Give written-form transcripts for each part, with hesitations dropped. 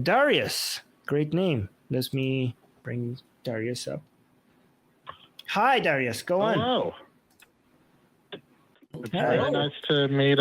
Darius, great name. Let me bring Darius up. Hi, Darius. Go on. Hello. It's Hi. very nice to meet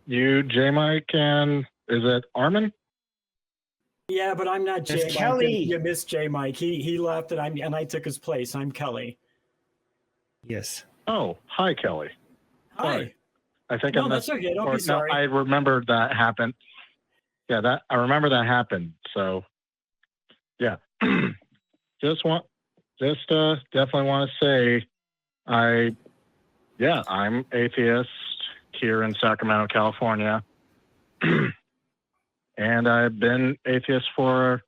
you, JMike, and is it Armin? Yeah, but I'm not It's JMike. Kelly. You missed JMike. He left, and I took his place. I'm Kelly. Yes. Oh, hi, Kelly. Hi. Sorry. I think No, I missed. that's okay. Don't be sorry. No, I remember that happened. Yeah, I remember that happened. So, yeah, definitely want to say, I'm atheist here in Sacramento, California, and I've been atheist for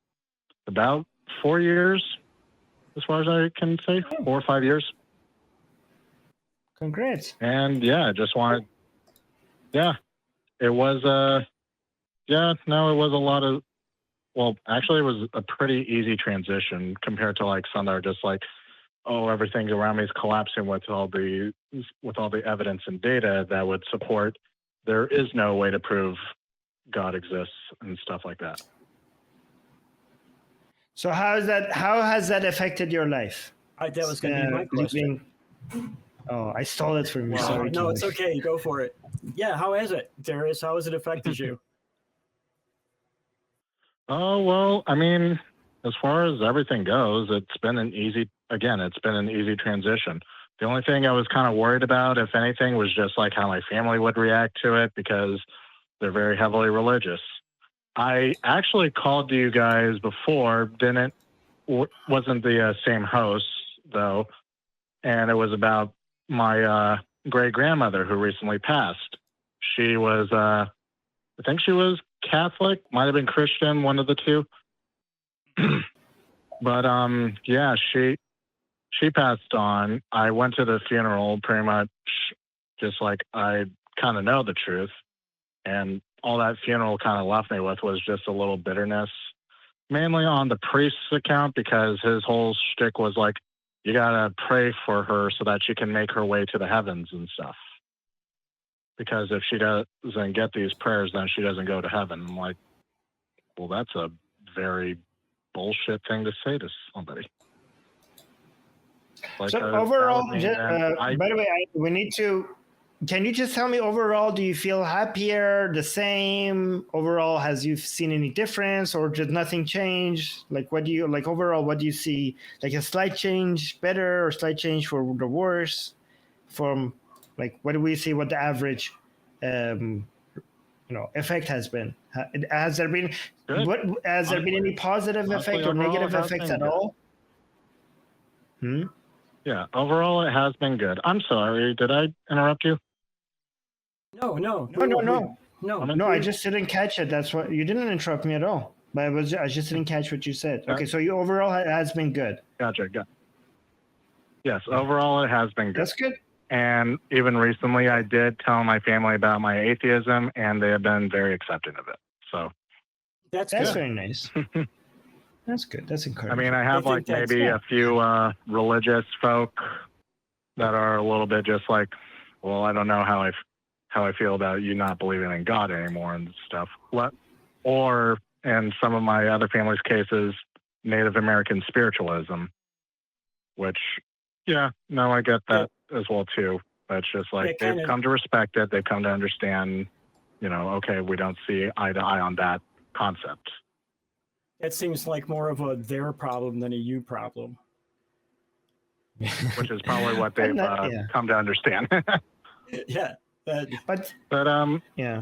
about 4 years, as far as I can say, 4 or 5 years. Congrats. And yeah, I just wanted. Yeah, it was it was a lot of. Well, actually, it was a pretty easy transition compared to like some that are just like, oh, everything around me is collapsing with all the evidence and data that would support there is no way to prove God exists and stuff like that. So how has that affected your life? That was going to be my question. Oh, I stole it from you. Wow. Sorry. No, it's okay. Go for it. Yeah, how is it, Darius? How has it affected you? Oh, well, I mean, as far as everything goes, it's been an easy transition. The only thing I was kind of worried about, if anything, was just like how my family would react to it because they're very heavily religious. I actually called you guys before, wasn't the same host though, and it was about my great grandmother who recently passed. She was, I think she was Catholic, might have been Christian, one of the two. But yeah, she passed on. I went to the funeral pretty much just like I kind of know the truth, and all that funeral kind of left me with was just a little bitterness, mainly on the priest's account, because his whole shtick was like, you gotta pray for her so that she can make her way to the heavens and stuff. Because if she doesn't get these prayers, then she doesn't go to heaven. I'm like, well, that's a very bullshit thing to say to somebody. Like, so overall, by the way, we need to. Can you just tell me overall? Do you feel happier, the same? Overall, has you seen any difference, or just nothing changed? Like, what do you like overall? What do you see? Like a slight change, better, or slight change for the worse? From like, what do we see? What the average, effect has been? Has there been there been any positive effect or negative effects at all? Yeah, overall it has been good. I'm sorry, did I interrupt you? No. I just didn't catch it. That's what you didn't interrupt me at all. But I just didn't catch what you said. Okay, so you overall has been good. Gotcha. Yes, overall it has been good. That's good. And even recently, I did tell my family about my atheism, and they have been very accepting of it. So that's very nice. That's good. That's encouraging. I mean, I have like maybe a few religious folk that are a little bit just like, well, I don't know how I feel about you not believing in God anymore and stuff. Or in some of my other family's cases, Native American spiritualism, which, yeah, no, I get that as well too. But it's just like they've come to respect it. They've come to understand, okay, we don't see eye to eye on that concept. It seems like more of a their problem than a you problem. Which is probably what they've come to understand. Yeah. But yeah.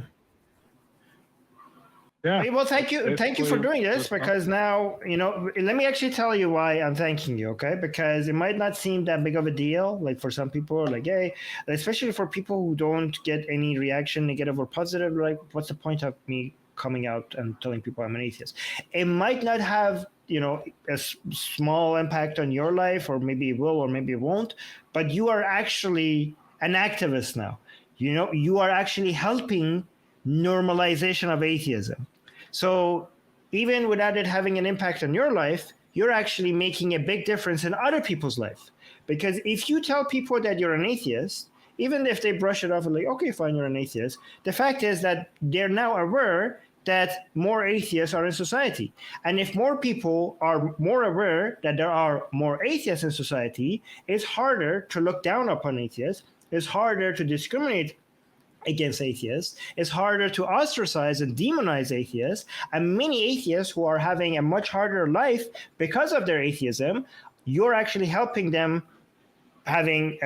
Well, thank you for doing this, because now, let me actually tell you why I'm thanking you, okay? Because it might not seem that big of a deal, like for some people, like, hey, especially for people who don't get any reaction, negative or positive, like, what's the point of me coming out and telling people I'm an atheist? It might not have, a small impact on your life, or maybe it will, or maybe it won't, but you are actually an activist now. You are actually helping normalization of atheism. So even without it having an impact on your life, you're actually making a big difference in other people's life. Because if you tell people that you're an atheist, even if they brush it off and like, okay, fine, you're an atheist, the fact is that they're now aware that more atheists are in society. And if more people are more aware that there are more atheists in society, it's harder to look down upon atheists. It's harder to discriminate against atheists. It's harder to ostracize and demonize atheists. And many atheists who are having a much harder life because of their atheism, you're actually helping them having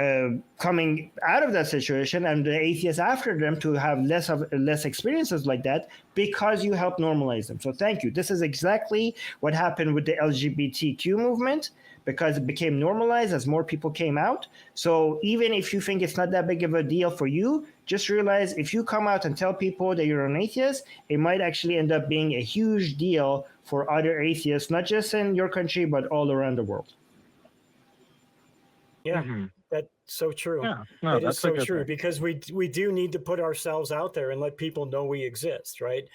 coming out of that situation, and the atheists after them to have less experiences like that because you help normalize them. So thank you. This is exactly what happened with the LGBTQ movement, because it became normalized as more people came out. So even if you think it's not that big of a deal for you, just realize if you come out and tell people that you're an atheist, it might actually end up being a huge deal for other atheists, not just in your country, but all around the world. Yeah, that's so true. Yeah, no, that is so true, thing. because we do need to put ourselves out there and let people know we exist, right?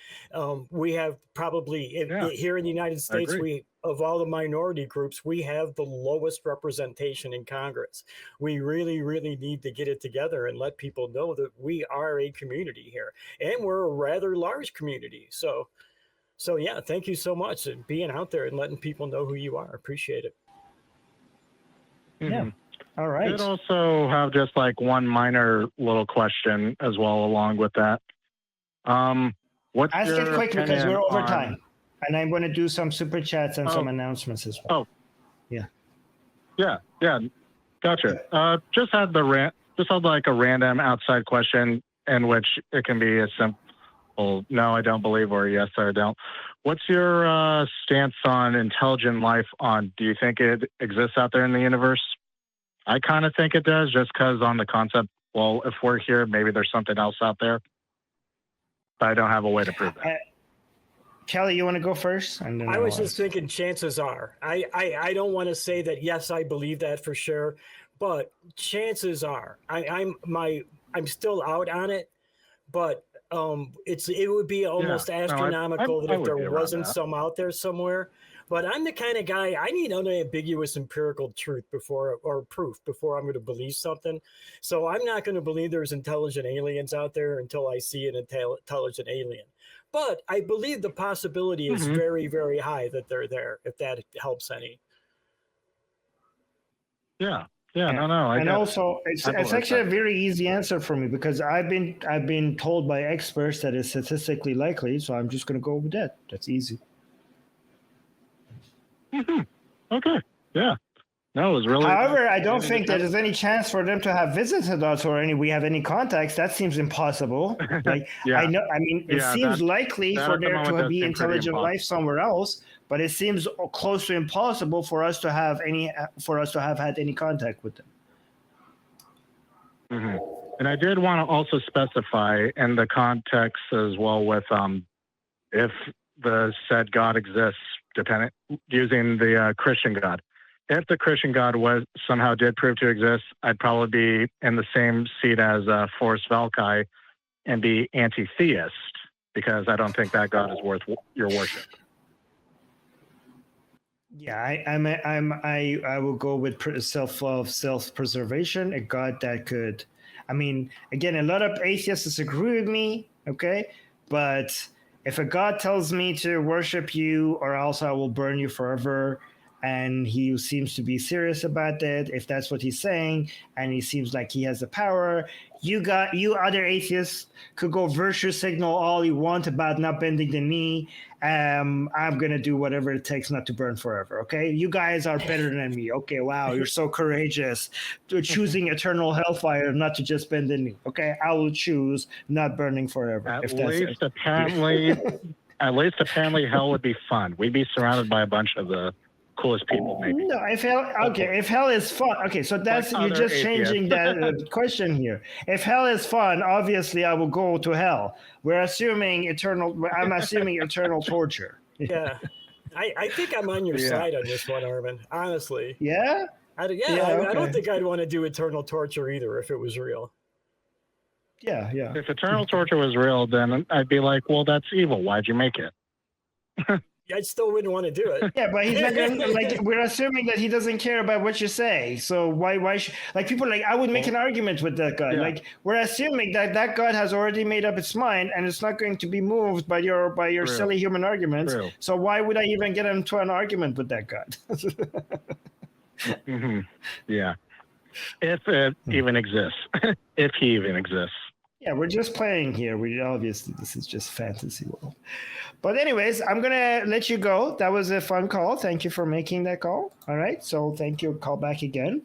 We have probably here in the United States, we of all the minority groups, we have the lowest representation in Congress. We really, really need to get it together and let people know that we are a community here, and we're a rather large community. So yeah, thank you so much for being out there and letting people know who you are. Appreciate it. Yeah. All right. I did also have just like one minor little question as well along with that. What's Ask your it quick because we're over on... time. And I'm going to do some super chats and some announcements as well. Yeah. Gotcha. Just had like a random outside question in which it can be a simple no, I don't believe, or yes, I don't. What's your stance on intelligent life? Do you think it exists out there in the universe? I kind of think it does, just because on the concept, well, if we're here, maybe there's something else out there. But I don't have a way to prove that. Kelly, you want to go first? And then I was just thinking chances are. I don't want to say that, yes, I believe that for sure, but chances are. I'm still out on it, but it would be almost astronomical that if there wasn't some out there somewhere. But I'm the kind of guy, I need unambiguous empirical truth or proof before I'm going to believe something. So I'm not going to believe there's intelligent aliens out there until I see an intelligent alien. But I believe the possibility is very, very high that they're there, if that helps any. Yeah. No. And also, it's actually a very easy answer for me, because I've been told by experts that it's statistically likely. So I'm just going to go with that. That's easy. Okay. Yeah. No, it was really. However, I don't think that there's any chance for them to have visited us or we have any contacts. That seems impossible. Like I know. I mean, it seems likely for there to be intelligent life somewhere else, but it seems close to impossible for us to have had any contact with them. And I did want to also specify in the context as well with if the said God exists, using the Christian God. If the Christian God somehow did prove to exist, I'd probably be in the same seat as Forrest Valkai and be anti-theist, because I don't think that God is worth your worship. Yeah, I will go with self-preservation, a God that could. I mean, again, a lot of atheists disagree with me, okay, but if a God tells me to worship you or else I will burn you forever, and he seems to be serious about that, if that's what he's saying, and he seems like he has the power, you other atheists could go virtue signal all you want about not bending the knee. I'm going to do whatever it takes not to burn forever, okay? You guys are better than me. Okay, wow, you're so courageous. Choosing eternal hellfire, not to just bend the knee, okay? I will choose not burning forever. At least apparently hell would be fun. We'd be surrounded by a bunch of the coolest people, maybe. No, if hell is fun. Okay, so that's like you're just changing that question here. If hell is fun, obviously I will go to hell. I'm assuming eternal torture. Yeah. I think I'm on your side on this one, Armin. Honestly. Yeah? I don't think I'd want to do eternal torture either if it was real. Yeah. If eternal torture was real, then I'd be like, well, that's evil. Why'd you make it? I still wouldn't want to do it. Yeah, but he's not gonna, like, we're assuming that he doesn't care about what you say. So why should, like, people like, I would make an argument with that God. Yeah. Like, we're assuming that God has already made up its mind and it's not going to be moved by your True. silly human arguments. True. So why would I even get into an argument with that God? Yeah. If it even exists. If he even exists. Yeah, we're just playing here. We obviously, this is just fantasy world. But anyways, I'm going to let you go. That was a fun call. Thank you for making that call. All right. So thank you. Call back again.